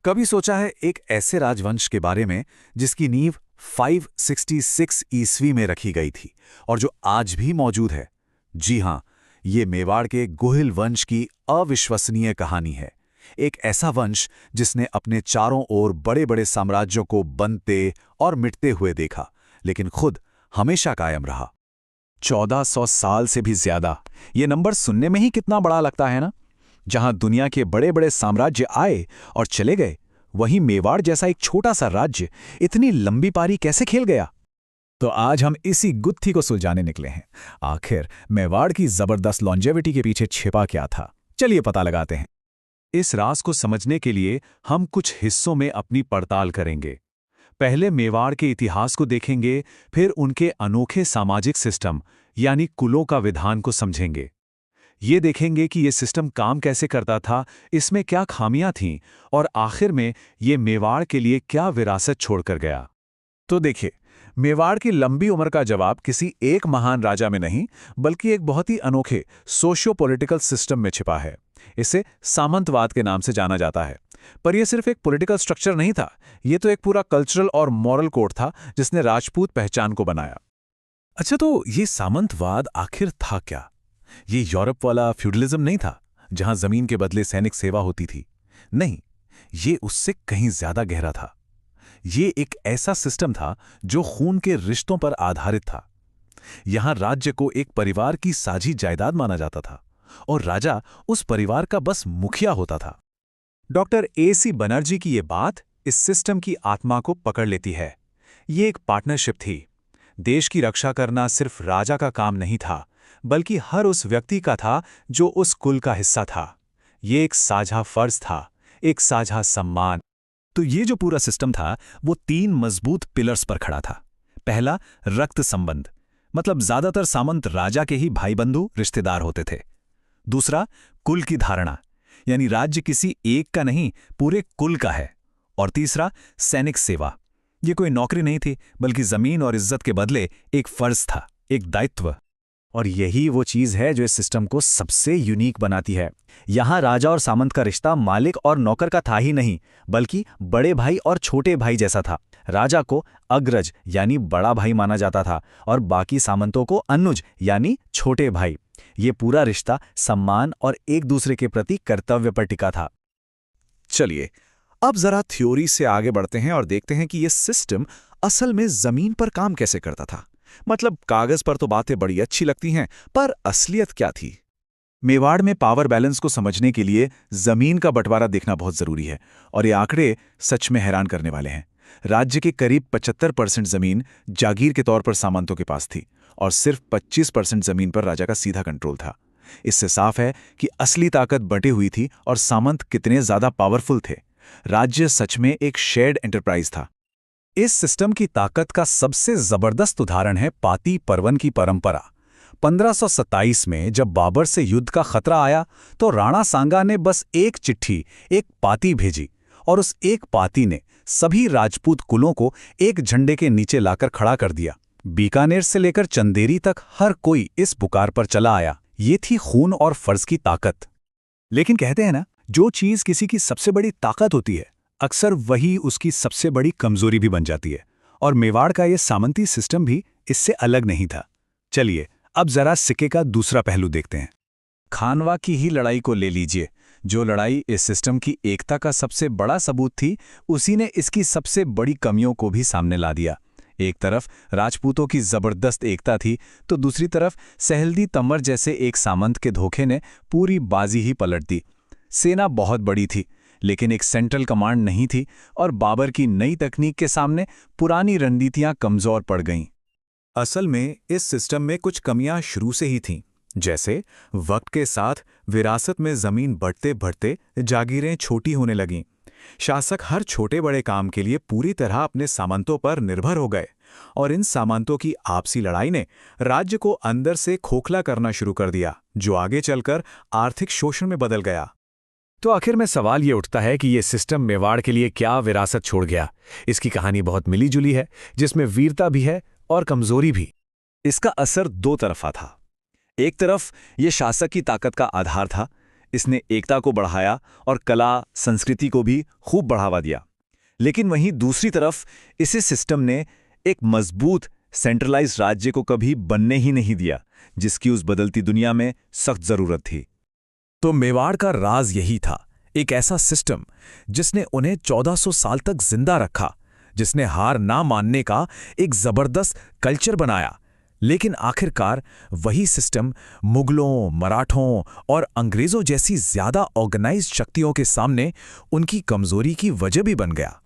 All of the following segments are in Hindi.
कभी सोचा है एक ऐसे राजवंश के बारे में जिसकी नींव 566 ईस्वी में रखी गई थी और जो आज भी मौजूद है? जी हां, ये मेवाड़ के गुहिल वंश की अविश्वसनीय कहानी है। एक ऐसा वंश जिसने अपने चारों ओर बड़े-बड़े साम्राज्यों को बनते और मिटते हुए देखा, लेकिन खुद हमेशा कायम रहा। 1400 साल से भी ज्यादा। ये नंबर सुनने में ही कितना बड़ा लगता है ना? जहां दुनिया के बड़े-बड़े साम्राज्य आए और चले गए, वहीं मेवाड़ जैसा एक छोटा सा राज्य इतनी लंबी पारी कैसे खेल गया? तो आज हम इसी गुत्थी को सुलझाने निकले हैं। आखिर मेवाड़ की जबरदस्त लॉन्जेविटी के पीछे छिपा क्या था? चलिए पता लगाते हैं। इस राज को समझने के लिए हम कुछ हिस्सों में अपनी पड़ताल करेंगे। पहले मेवाड़ के इतिहास को देखेंगे, फिर उनके अनोखे सामाजिक सिस्टम यानी कुलों का विधान को समझेंगे। ये देखेंगे कि ये सिस्टम काम कैसे करता था, इसमें क्या खामियां थीं, और आखिर में ये मेवाड़ के लिए क्या विरासत छोड़कर गया। तो देखिए, मेवाड़ की लंबी उम्र का जवाब किसी एक महान राजा में नहीं, बल्कि एक बहुत ही अनोखे सोशियो पॉलिटिकल सिस्टम में छिपा है। इसे सामंतवाद के नाम से जाना जाता है। पर यह सिर्फ एक पॉलिटिकल स्ट्रक्चर नहीं था, ये तो एक पूरा कल्चरल और मॉरल कोड था जिसने राजपूत पहचान को बनाया। अच्छा, तो ये सामंतवाद आखिर था क्या? ये यूरोप वाला फ्यूडलिज्म नहीं था, जहां जमीन के बदले सैनिक सेवा होती थी। नहीं, ये उससे कहीं ज्यादा गहरा था। ये एक ऐसा सिस्टम था जो खून के रिश्तों पर आधारित था। यहां राज्य को एक परिवार की साझी जायदाद माना जाता था और राजा उस परिवार का बस मुखिया होता था। डॉक्टर AC बनर्जी की ये बात इस सिस्टम की आत्मा को पकड़ लेती है। ये एक पार्टनरशिप थी। देश की रक्षा करना सिर्फ राजा का काम नहीं था, बल्कि हर उस व्यक्ति का था जो उस कुल का हिस्सा था। ये एक साझा फर्ज था, एक साझा सम्मान। तो ये जो पूरा सिस्टम था, वो 3 मजबूत पिलर्स पर खड़ा था। पहला, रक्त संबंध, मतलब ज्यादातर सामंत राजा के ही भाई बंधु रिश्तेदार होते थे। दूसरा, कुल की धारणा, यानी राज्य किसी एक का नहीं, पूरे कुल का है। और तीसरा, सैनिक सेवा। ये कोई नौकरी नहीं थी, बल्कि जमीन और इज्जत के बदले एक फर्ज था, एक दायित्व। और यही वो चीज है जो इस सिस्टम को सबसे यूनिक बनाती है। यहां राजा और सामंत का रिश्ता मालिक और नौकर का था ही नहीं, बल्कि बड़े भाई और छोटे भाई जैसा था। राजा को अग्रज यानी बड़ा भाई माना जाता था और बाकी सामंतों को अनुज यानी छोटे भाई। ये पूरा रिश्ता सम्मान और एक दूसरे के प्रति कर्तव्य पर टिका था। चलिए, अब जरा थ्योरी से आगे बढ़ते हैं और देखते हैं कि यह सिस्टम असल में जमीन पर काम कैसे करता था। मतलब कागज पर तो बातें बड़ी अच्छी लगती हैं, पर असलियत क्या थी? मेवाड़ में पावर बैलेंस को समझने के लिए जमीन का बंटवारा देखना बहुत जरूरी है, और ये आंकड़े सच में हैरान करने वाले हैं। राज्य के करीब 75% जमीन जागीर के तौर पर सामंतों के पास थी और सिर्फ 25% जमीन पर राजा का सीधा कंट्रोल था। इससे साफ है कि असली ताकत बंटी हुई थी और सामंत कितने ज्यादा पावरफुल थे। राज्य सच में एक शेयर्ड एंटरप्राइज था। इस सिस्टम की ताकत का सबसे जबरदस्त उदाहरण है पाती परवन की परंपरा। 1527 में जब बाबर से युद्ध का खतरा आया, तो राणा सांगा ने बस एक चिट्ठी, एक पाती भेजी, और उस एक पाती ने सभी राजपूत कुलों को एक झंडे के नीचे लाकर खड़ा कर दिया। बीकानेर से लेकर चंदेरी तक हर कोई इस पुकार पर चला आया। ये थी खून और फर्ज की ताकत। लेकिन कहते हैं ना, जो चीज किसी की सबसे बड़ी ताकत होती है, अक्सर वही उसकी सबसे बड़ी कमजोरी भी बन जाती है। और मेवाड़ का यह सामंती सिस्टम भी इससे अलग नहीं था। चलिए, अब जरा सिक्के का दूसरा पहलू देखते हैं। खानवा की ही लड़ाई को ले लीजिए। जो लड़ाई इस सिस्टम की एकता का सबसे बड़ा सबूत थी, उसी ने इसकी सबसे बड़ी कमियों को भी सामने ला दिया। एक तरफ राजपूतों की जबरदस्त एकता थी, तो दूसरी तरफ सहलदी तंवर जैसे एक सामंत के धोखे ने पूरी बाजी ही पलट दी। सेना बहुत बड़ी थी, लेकिन एक सेंट्रल कमांड नहीं थी, और बाबर की नई तकनीक के सामने पुरानी रणनीतियां कमजोर पड़ गईं। असल में इस सिस्टम में कुछ कमियां शुरू से ही थीं। जैसे वक्त के साथ विरासत में जमीन बढ़ते बढ़ते जागीरें छोटी होने लगीं। शासक हर छोटे बड़े काम के लिए पूरी तरह अपने सामंतों पर निर्भर हो गए, और इन सामंतों की आपसी लड़ाई ने राज्य को अंदर से खोखला करना शुरू कर दिया, जो आगे चलकर आर्थिक शोषण में बदल गया। तो आखिर में सवाल ये उठता है कि ये सिस्टम मेवाड़ के लिए क्या विरासत छोड़ गया। इसकी कहानी बहुत मिलीजुली है, जिसमें वीरता भी है और कमजोरी भी। इसका असर दो तरफा था। एक तरफ ये शासक की ताकत का आधार था। इसने एकता को बढ़ाया और कला, संस्कृति को भी खूब बढ़ावा दिया। लेकिन वहीं दूसरी तरफ इसी सिस्टम ने एक मजबूत सेंट्रलाइज्ड राज्य को कभी बनने ही नहीं दिया, जिसकी उस बदलती दुनिया में सख्त जरूरत थी। तो मेवाड़ का राज यही था, एक ऐसा सिस्टम जिसने उन्हें 1400 साल तक जिंदा रखा, जिसने हार ना मानने का एक जबरदस्त कल्चर बनाया। लेकिन आखिरकार वही सिस्टम मुगलों, मराठों और अंग्रेजों जैसी ज्यादा ऑर्गेनाइज्ड शक्तियों के सामने उनकी कमजोरी की वजह भी बन गया।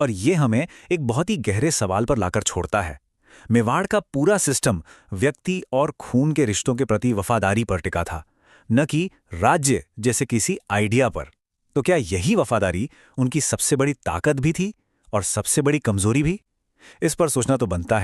और ये हमें एक बहुत ही गहरे सवाल पर लाकर छोड़ता है। मेवाड़ का पूरा सिस्टम व्यक्ति और खून के रिश्तों के प्रति वफादारी पर टिका था, न कि राज्य जैसे किसी आइडिया पर। तो क्या यही वफादारी उनकी सबसे बड़ी ताकत भी थी और सबसे बड़ी कमजोरी भी? इस पर सोचना तो बनता है।